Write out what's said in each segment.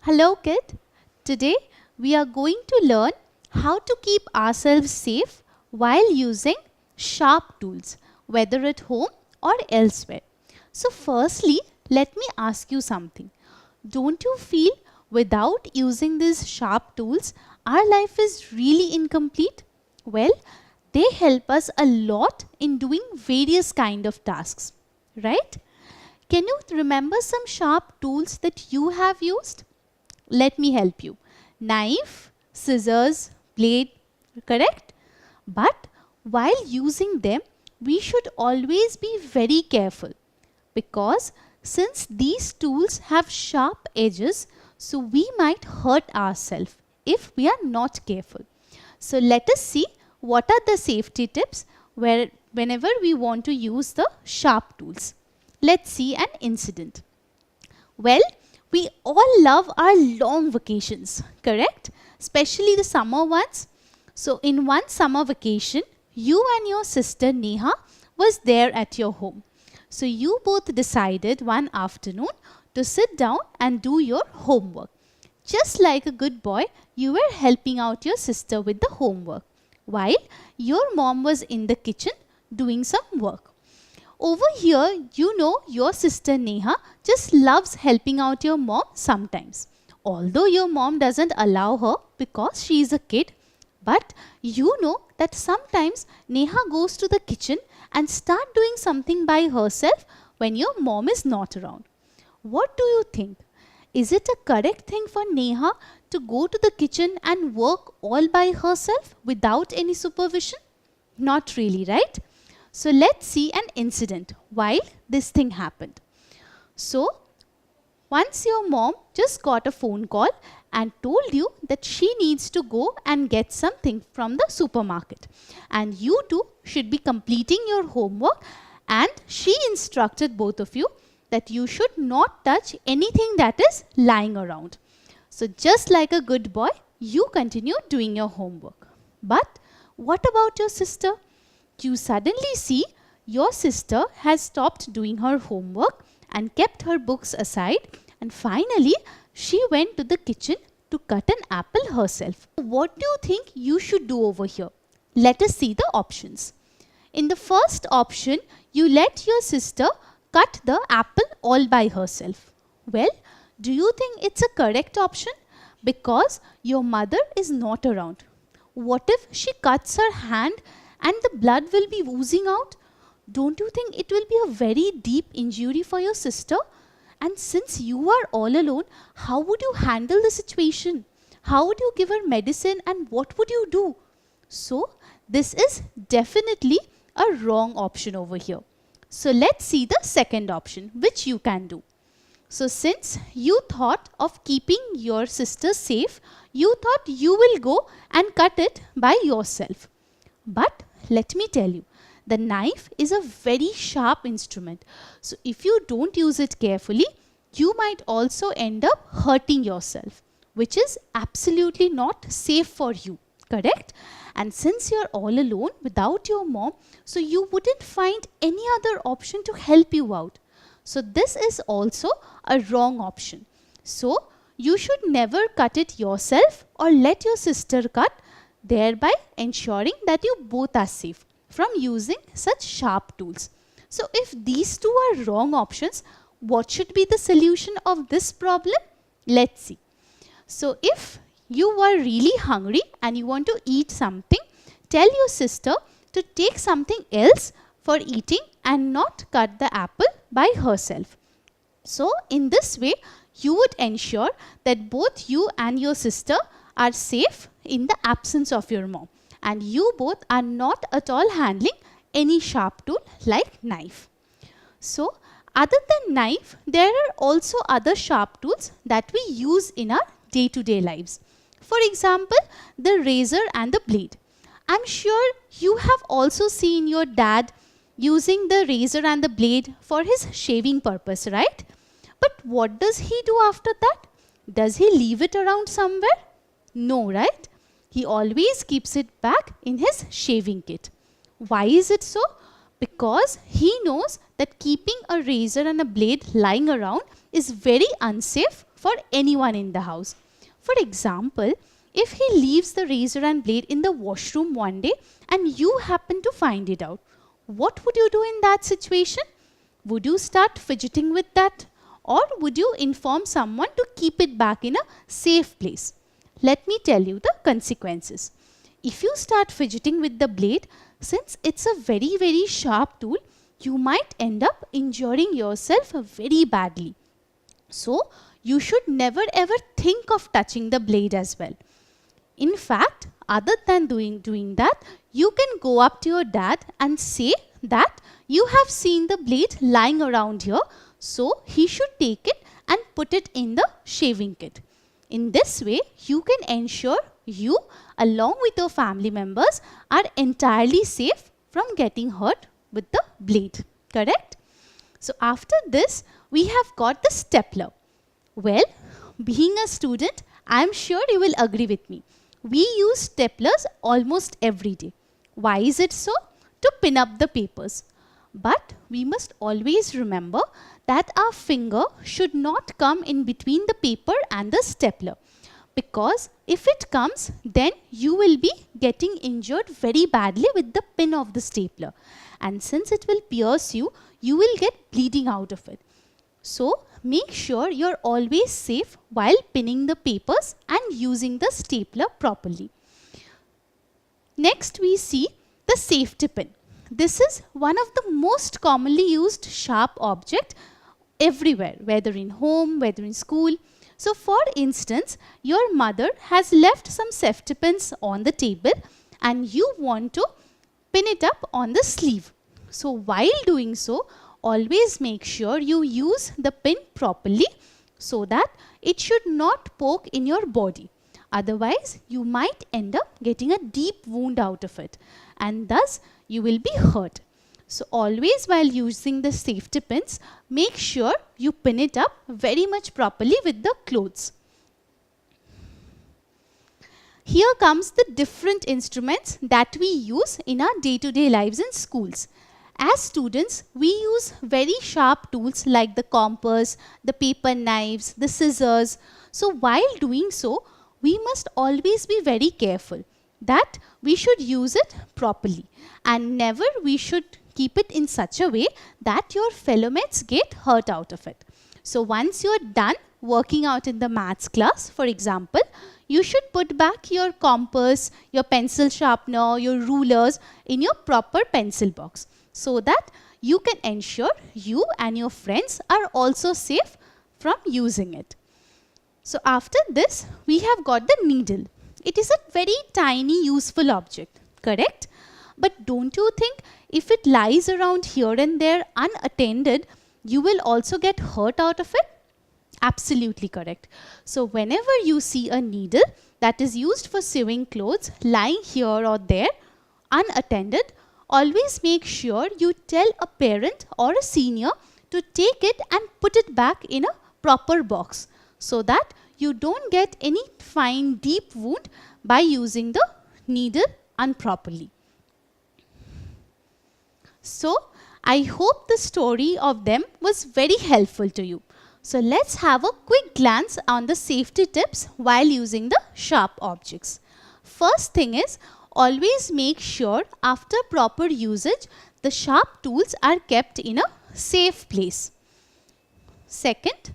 Hello kid, today we are going to learn how to keep ourselves safe while using sharp tools, whether at home or elsewhere. So firstly, let me ask you something. Don't you feel without using these sharp tools, our life is really incomplete? Well, they help us a lot in doing various kind of tasks, right? Can you remember some sharp tools that you have used? Let me help you. Knife, scissors, blade, correct? But while using them, we should always be very careful because since these tools have sharp edges, so we might hurt ourselves if we are not careful. So let us see what are the safety tips whenever we want to use the sharp tools. Let's see an incident. Well, we all love our long vacations, correct? Especially the summer ones. So in one summer vacation, you and your sister Neha was there at your home. So you both decided one afternoon to sit down and do your homework. Just like a good boy, you were helping out your sister with the homework, while your mom was in the kitchen doing some work. Over here, you know your sister Neha just loves helping out your mom sometimes. Although your mom doesn't allow her because she is a kid, but you know that sometimes Neha goes to the kitchen and start doing something by herself when your mom is not around. What do you think? Is it a correct thing for Neha to go to the kitchen and work all by herself without any supervision? Not really, right? So let's see an incident while this thing happened. So once your mom just got a phone call and told you that she needs to go and get something from the supermarket, and you two should be completing your homework, and she instructed both of you that you should not touch anything that is lying around. So just like a good boy, you continue doing your homework. But what about your sister? You suddenly see your sister has stopped doing her homework and kept her books aside, and finally she went to the kitchen to cut an apple herself. What do you think you should do over here? Let us see the options. In the first option, you let your sister cut the apple all by herself. Well, do you think it's a correct option? Because your mother is not around. What if she cuts her hand and the blood will be oozing out? Don't you think it will be a very deep injury for your sister? And since you are all alone, how would you handle the situation? How would you give her medicine and what would you do? So this is definitely a wrong option over here. So let's see the second option which you can do. So since you thought of keeping your sister safe, you thought you will go and cut it by yourself. But let me tell you, the knife is a very sharp instrument. So if you don't use it carefully, you might also end up hurting yourself, which is absolutely not safe for you, correct? And since you're all alone without your mom, so you wouldn't find any other option to help you out. So this is also a wrong option. So you should never cut it yourself or let your sister cut, thereby ensuring that you both are safe from using such sharp tools. So if these two are wrong options, what should be the solution of this problem? Let's see. So if you are really hungry and you want to eat something, tell your sister to take something else for eating and not cut the apple by herself. So in this way, you would ensure that both you and your sister are safe in the absence of your mom, and you both are not at all handling any sharp tool like knife. So other than knife, there are also other sharp tools that we use in our day-to-day lives. For example, the razor and the blade. I'm sure you have also seen your dad using the razor and the blade for his shaving purpose, right? But what does he do after that? Does he leave it around somewhere? No, right? He always keeps it back in his shaving kit. Why is it so? Because he knows that keeping a razor and a blade lying around is very unsafe for anyone in the house. For example, if he leaves the razor and blade in the washroom one day and you happen to find it out, what would you do in that situation? Would you start fidgeting with that? Or would you inform someone to keep it back in a safe place? Let me tell you the consequences. If you start fidgeting with the blade, since it's a very sharp tool, you might end up injuring yourself very badly. So, you should never ever think of touching the blade as well. In fact, other than doing that, you can go up to your dad and say that you have seen the blade lying around here, so he should take it and put it in the shaving kit. In this way, you can ensure you, along with your family members, are entirely safe from getting hurt with the blade. Correct? So after this, we have got the stapler. Well, being a student, I am sure you will agree with me. We use staplers almost every day. Why is it so? To pin up the papers. But we must always remember that our finger should not come in between the paper and the stapler. Because if it comes, then you will be getting injured very badly with the pin of the stapler. And since it will pierce you, you will get bleeding out of it. So make sure you're always safe while pinning the papers and using the stapler properly. Next we see the safety pin. This is one of the most commonly used sharp object everywhere, whether in home, whether in school. So for instance, your mother has left some safety pins on the table and you want to pin it up on the sleeve. So while doing so, always make sure you use the pin properly so that it should not poke in your body. Otherwise, you might end up getting a deep wound out of it and thus you will be hurt. So always while using the safety pins, make sure you pin it up very much properly with the clothes. Here comes the different instruments that we use in our day-to-day lives in schools. As students, we use very sharp tools like the compass, the paper knives, the scissors. So while doing so, we must always be very careful that we should use it properly and never we should keep it in such a way that your fellow mates get hurt out of it. So once you're done working out in the maths class, for example, you should put back your compass, your pencil sharpener, your rulers in your proper pencil box so that you can ensure you and your friends are also safe from using it. So after this, we have got the needle. It is a very tiny useful object, correct? But don't you think if it lies around here and there unattended, you will also get hurt out of it? Absolutely correct. So whenever you see a needle that is used for sewing clothes lying here or there unattended, always make sure you tell a parent or a senior to take it and put it back in a proper box so that you don't get any fine deep wound by using the needle improperly. So I hope the story of them was very helpful to you. So let's have a quick glance on the safety tips while using the sharp objects. First thing is, always make sure after proper usage, the sharp tools are kept in a safe place. Second,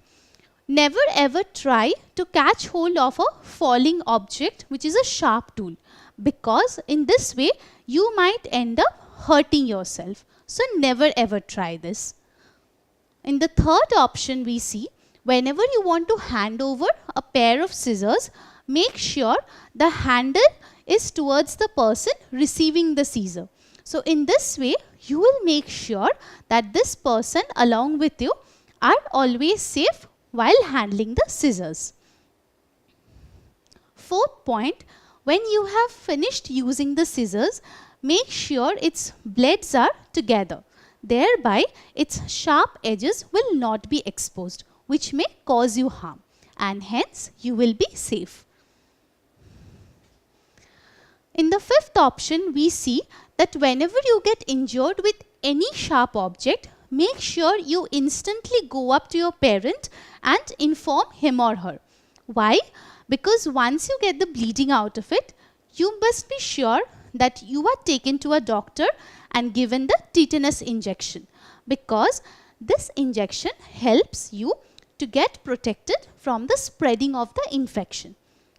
never ever try to catch hold of a falling object which is a sharp tool, because in this way you might end up hurting yourself. So never ever try this. In the third option we see, whenever you want to hand over a pair of scissors, make sure the handle is towards the person receiving the scissor. So in this way, you will make sure that this person along with you are always safe while handling the scissors. Fourth point, when you have finished using the scissors, make sure its blades are together. Thereby, its sharp edges will not be exposed, which may cause you harm, and hence you will be safe. In the fifth option, we see that whenever you get injured with any sharp object, make sure you instantly go up to your parent and inform him or her. Why? Because once you get the bleeding out of it, you must be sure that you are taken to a doctor and given the tetanus injection, because this injection helps you to get protected from the spreading of the infection.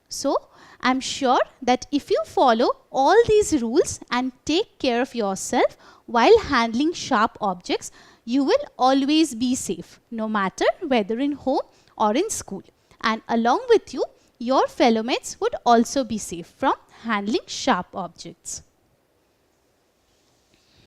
So, I'm sure that if you follow all these rules and take care of yourself while handling sharp objects, you will always be safe, no matter whether in home or in school. And along with you, your fellow mates would also be safe from handling sharp objects.